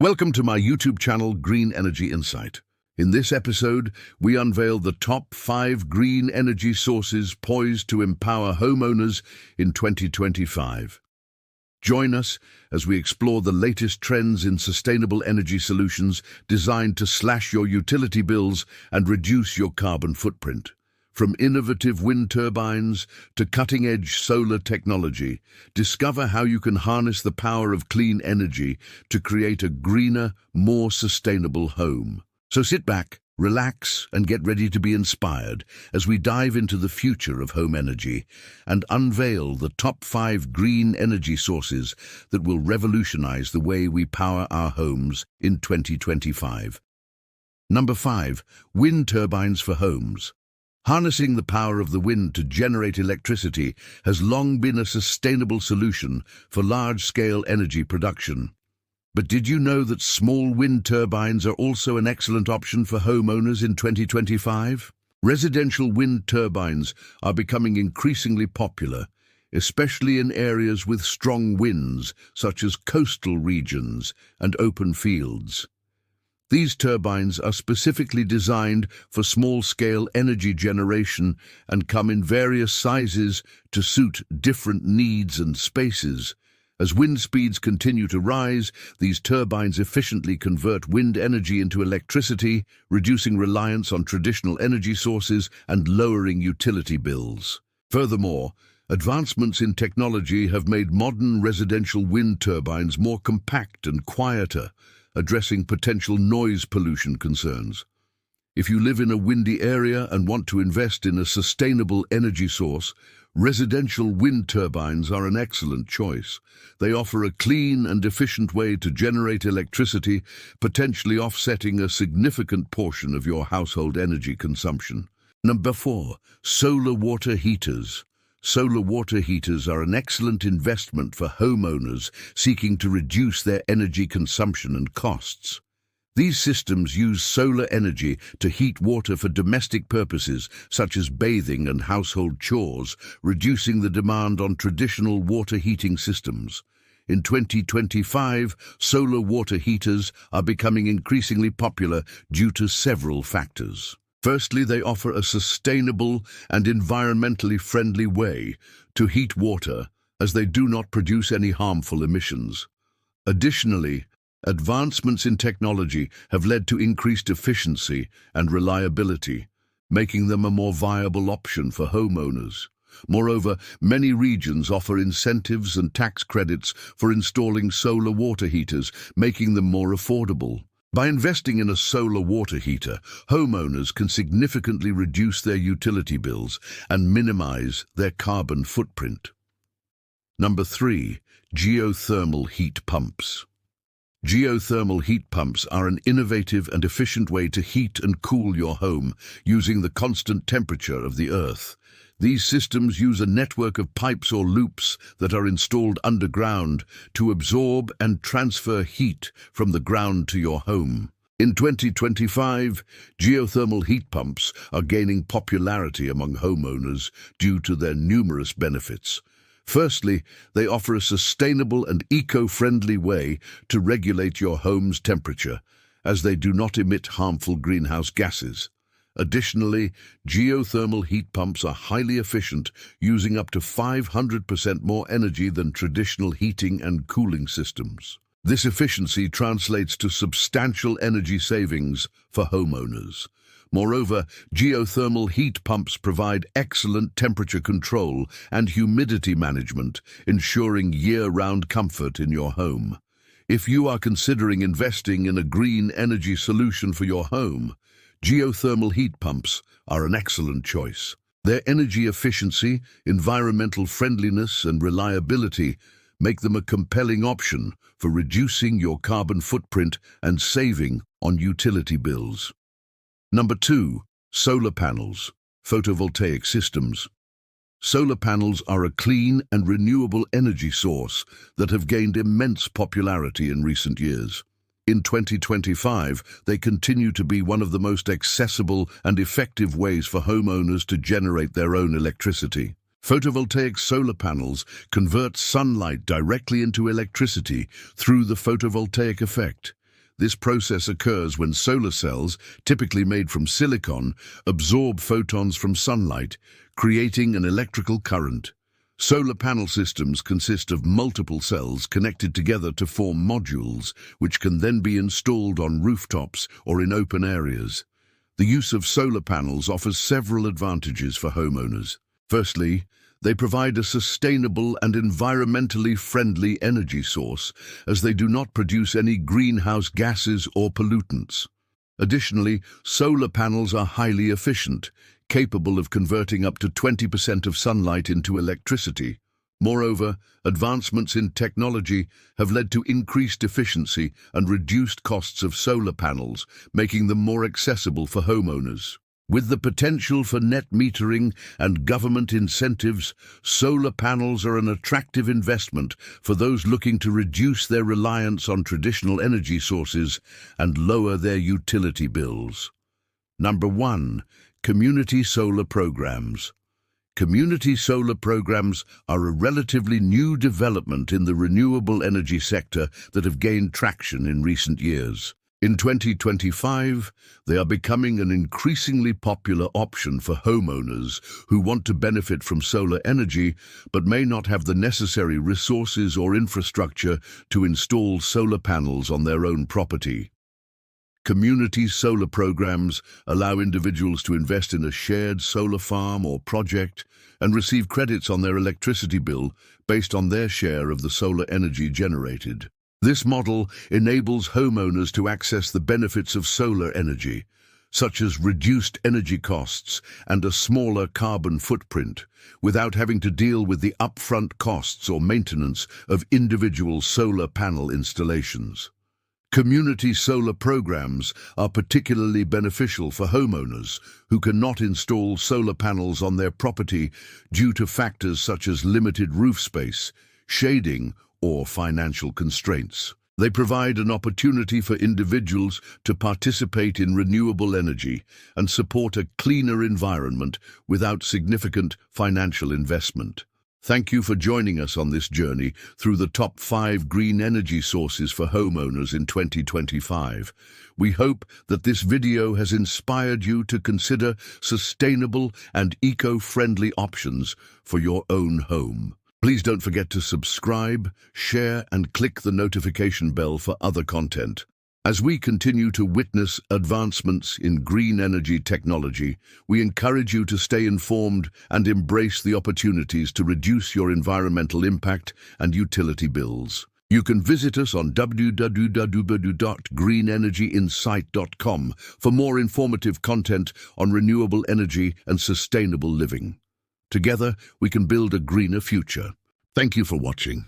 Welcome to my YouTube channel, Green Energy Insight. In this episode, we unveil the top 5 green energy sources poised to empower homeowners in 2025. Join us as we explore the latest trends in sustainable energy solutions designed to slash your utility bills and reduce your carbon footprint. From innovative wind turbines to cutting-edge solar technology, discover how you can harness the power of clean energy to create a greener, more sustainable home. So sit back, relax, and get ready to be inspired as we dive into the future of home energy and unveil the top 5 green energy sources that will revolutionize the way we power our homes in 2025. Number 5. Wind turbines for homes. Harnessing the power of the wind to generate electricity has long been a sustainable solution for large-scale energy production. But did you know that small wind turbines are also an excellent option for homeowners in 2025? Residential wind turbines are becoming increasingly popular, especially in areas with strong winds, such as coastal regions and open fields. These turbines are specifically designed for small-scale energy generation and come in various sizes to suit different needs and spaces. As wind speeds continue to rise, these turbines efficiently convert wind energy into electricity, reducing reliance on traditional energy sources and lowering utility bills. Furthermore, advancements in technology have made modern residential wind turbines more compact and quieter, addressing potential noise pollution concerns. If you live in a windy area and want to invest in a sustainable energy source, residential wind turbines are an excellent choice. They offer a clean and efficient way to generate electricity, potentially offsetting a significant portion of your household energy consumption. Number 4. Solar water heaters. Solar water heaters are an excellent investment for homeowners seeking to reduce their energy consumption and costs. These systems use solar energy to heat water for domestic purposes such as bathing and household chores, reducing the demand on traditional water heating systems. In 2025, solar water heaters are becoming increasingly popular due to several factors. Firstly, they offer a sustainable and environmentally friendly way to heat water, as they do not produce any harmful emissions. Additionally, advancements in technology have led to increased efficiency and reliability, making them a more viable option for homeowners. Moreover, many regions offer incentives and tax credits for installing solar water heaters, making them more affordable. By investing in a solar water heater, homeowners can significantly reduce their utility bills and minimize their carbon footprint. Number 3. Geothermal heat pumps. Geothermal heat pumps are an innovative and efficient way to heat and cool your home using the constant temperature of the earth. These systems use a network of pipes or loops that are installed underground to absorb and transfer heat from the ground to your home. In 2025, geothermal heat pumps are gaining popularity among homeowners due to their numerous benefits. Firstly, they offer a sustainable and eco-friendly way to regulate your home's temperature, as they do not emit harmful greenhouse gases. Additionally, geothermal heat pumps are highly efficient, using up to 500% more energy than traditional heating and cooling systems. This efficiency translates to substantial energy savings for homeowners. Moreover, geothermal heat pumps provide excellent temperature control and humidity management, ensuring year-round comfort in your home. If you are considering investing in a green energy solution for your home, geothermal heat pumps are an excellent choice. Their energy efficiency, environmental friendliness, and reliability make them a compelling option for reducing your carbon footprint and saving on utility bills. Number 2. Solar panels. Photovoltaic systems. Solar panels are a clean and renewable energy source that have gained immense popularity in recent years. In 2025, they continue to be one of the most accessible and effective ways for homeowners to generate their own electricity. Photovoltaic solar panels convert sunlight directly into electricity through the photovoltaic effect. This process occurs when solar cells, typically made from silicon, absorb photons from sunlight, creating an electrical current. Solar panel systems consist of multiple cells connected together to form modules, which can then be installed on rooftops or in open areas. The use of solar panels offers several advantages for homeowners. Firstly, they provide a sustainable and environmentally friendly energy source, as they do not produce any greenhouse gases or pollutants. Additionally, solar panels are highly efficient, capable of converting up to 20% of sunlight into electricity. Moreover, advancements in technology have led to increased efficiency and reduced costs of solar panels, making them more accessible for homeowners. With the potential for net metering and government incentives, solar panels are an attractive investment for those looking to reduce their reliance on traditional energy sources and lower their utility bills. Number 1. Community solar programs. Community solar programs are a relatively new development in the renewable energy sector that have gained traction in recent years. In 2025, they are becoming an increasingly popular option for homeowners who want to benefit from solar energy but may not have the necessary resources or infrastructure to install solar panels on their own property. Community solar programs allow individuals to invest in a shared solar farm or project and receive credits on their electricity bill based on their share of the solar energy generated. This model enables homeowners to access the benefits of solar energy, such as reduced energy costs and a smaller carbon footprint, without having to deal with the upfront costs or maintenance of individual solar panel installations. Community solar programs are particularly beneficial for homeowners who cannot install solar panels on their property due to factors such as limited roof space, shading, or financial constraints. They provide an opportunity for individuals to participate in renewable energy and support a cleaner environment without significant financial investment. Thank you for joining us on this journey through the top 5 green energy sources for homeowners in 2025. We hope that this video has inspired you to consider sustainable and eco-friendly options for your own home. Please don't forget to subscribe, share, and click the notification bell for other content. As we continue to witness advancements in green energy technology, we encourage you to stay informed and embrace the opportunities to reduce your environmental impact and utility bills. You can visit us on www.greenenergyinsight.com for more informative content on renewable energy and sustainable living. Together, we can build a greener future. Thank you for watching.